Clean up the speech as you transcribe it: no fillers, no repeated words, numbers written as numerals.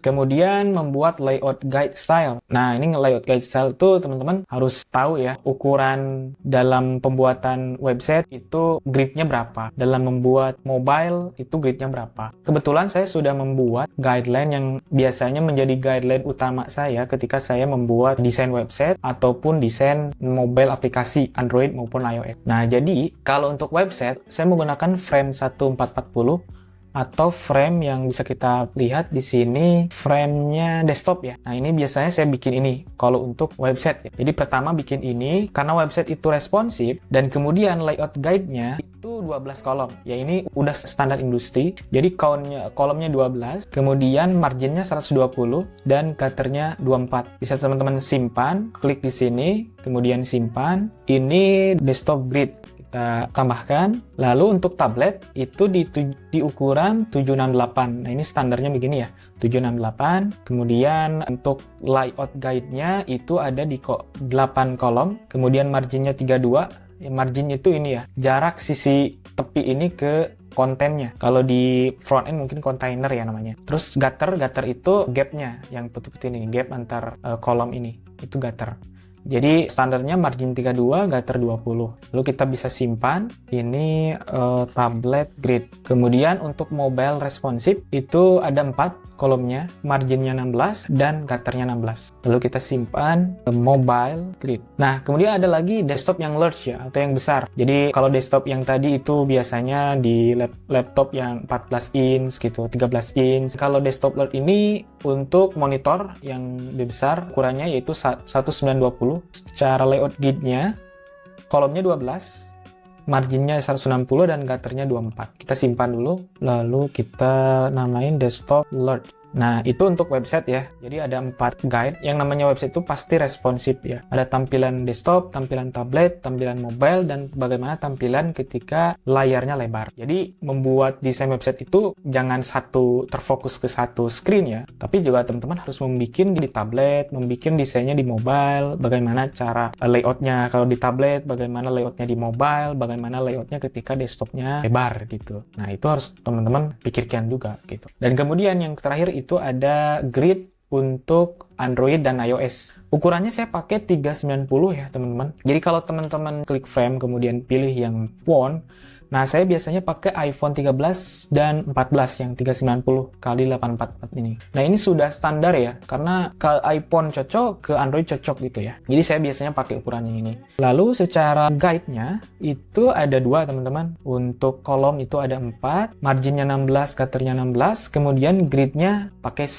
Kemudian membuat layout guide style. Nah, ini layout guide style tuh teman-teman harus tahu ya, ukuran dalam pembuatan website itu gridnya berapa. Dalam membuat mobile itu gridnya berapa. Kebetulan saya sudah membuat guideline yang biasanya menjadi guideline utama saya ketika saya membuat desain website ataupun desain mobile aplikasi Android maupun iOS. Nah, jadi kalau untuk website saya menggunakan frame 1440 atau frame yang bisa kita lihat di sini framenya desktop ya. Nah, ini biasanya saya bikin ini kalau untuk website ya. Jadi pertama bikin ini karena website itu responsif dan kemudian layout guide-nya itu 12 kolom. Ya, ini udah standar industri. Jadi kolomnya 12, kemudian marginnya 120 dan gutternya 24. Bisa teman-teman simpan, klik di sini, kemudian simpan. Ini desktop grid. Kita tambahkan. Lalu untuk tablet itu di ukuran 768. Nah, ini standarnya begini ya, 768. Kemudian untuk layout guide-nya itu ada di 8 kolom. Kemudian marginnya 32. Ya, margin itu ini ya, jarak sisi tepi ini ke kontennya. Kalau di front end mungkin container ya namanya. Terus gutter itu gap-nya, yang putih-putih ini, gap antar kolom ini. Itu gutter. Jadi standarnya margin 32, gutter 20. Lalu kita bisa simpan. Ini tablet grid. Kemudian untuk mobile responsive itu ada 4 kolomnya, marginnya 16 dan gutternya 16. Lalu kita simpan mobile grid. Nah, kemudian ada lagi desktop yang large ya, atau yang besar. Jadi kalau desktop yang tadi itu biasanya di laptop yang 14 inch gitu, 13 inch. Kalau desktop large ini untuk monitor yang lebih besar, ukurannya yaitu 1920. Secara layout guide-nya, kolomnya 12, marginnya 160 dan gutternya 24. Kita simpan dulu, lalu kita namain desktop large. Nah, itu untuk website ya. Jadi ada 4 guide. Yang namanya website itu pasti responsif ya. Ada tampilan desktop, tampilan tablet, tampilan mobile, dan bagaimana tampilan ketika layarnya lebar. Jadi membuat desain website itu jangan terfokus ke satu screen ya. Tapi juga teman-teman harus membuat di tablet, membuat desainnya di mobile, bagaimana cara layoutnya kalau di tablet, bagaimana layoutnya di mobile, bagaimana layoutnya ketika desktopnya lebar gitu. Nah, itu harus teman-teman pikirkan juga gitu. Dan kemudian yang terakhir itu ada grid untuk Android dan iOS. Ukurannya saya pakai 390 ya teman-teman. Jadi kalau teman-teman klik frame kemudian pilih yang font, nah saya biasanya pakai iPhone 13 dan 14 yang 390 kali 844 ini. Nah, ini sudah standar ya, karena ke iPhone cocok, ke Android cocok gitu ya. Jadi saya biasanya pakai ukuran yang ini. Lalu secara guide-nya itu ada 2 teman-teman. Untuk kolom itu ada 4, marginnya 16, gutternya 16, kemudian grid-nya pakai